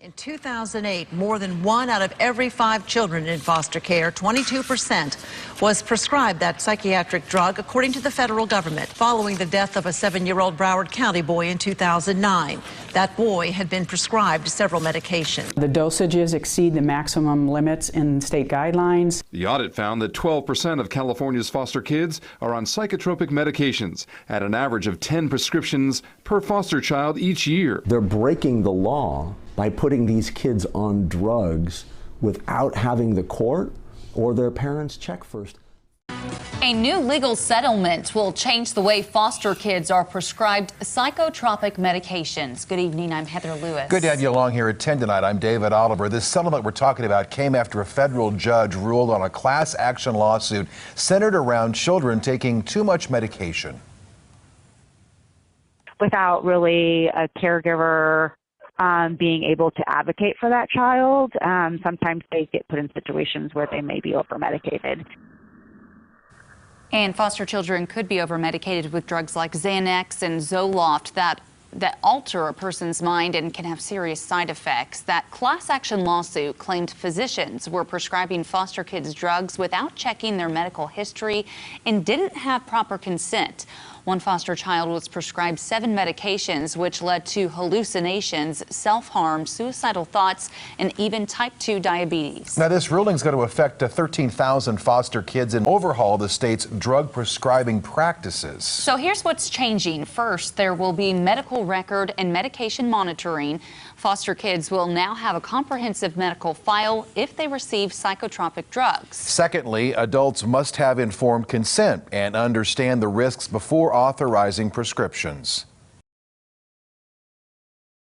In 2008, more than 1 out of every 5 children in foster care, 22%, was prescribed that psychiatric drug, according to the federal government, following the death of a 7-year-old Broward County boy in 2009. That boy had been prescribed several medications. The dosages exceed the maximum limits in state guidelines. The audit found that 12% of California's foster kids are on psychotropic medications at an average of 10 prescriptions per foster child each year. They're breaking the law by putting these kids on drugs without having the court or their parents check first. A new legal settlement will change the way foster kids are prescribed psychotropic medications. Good evening, I'm Heather Lewis. Good to have you along here at 10 tonight. I'm David Oliver. This settlement we're talking about came after a federal judge ruled on a class action lawsuit centered around children taking too much medication. Without really a caregiver being able to advocate for that child, sometimes they get put in situations where they may be over-medicated. And foster children could be over-medicated with drugs like Xanax and Zoloft that alter a person's mind and can have serious side effects. That class action lawsuit claimed physicians were prescribing foster kids drugs without checking their medical history and didn't have proper consent. One foster child was prescribed 7 medications, which led to hallucinations, self-harm, suicidal thoughts, and even type 2 diabetes. Now, this ruling is going to affect 13,000 foster kids and overhaul the state's drug prescribing practices. So here's what's changing. First, there will be medical record and medication monitoring. Foster kids will now have a comprehensive medical file if they receive psychotropic drugs. Secondly, adults must have informed consent and understand the risks before authorizing prescriptions.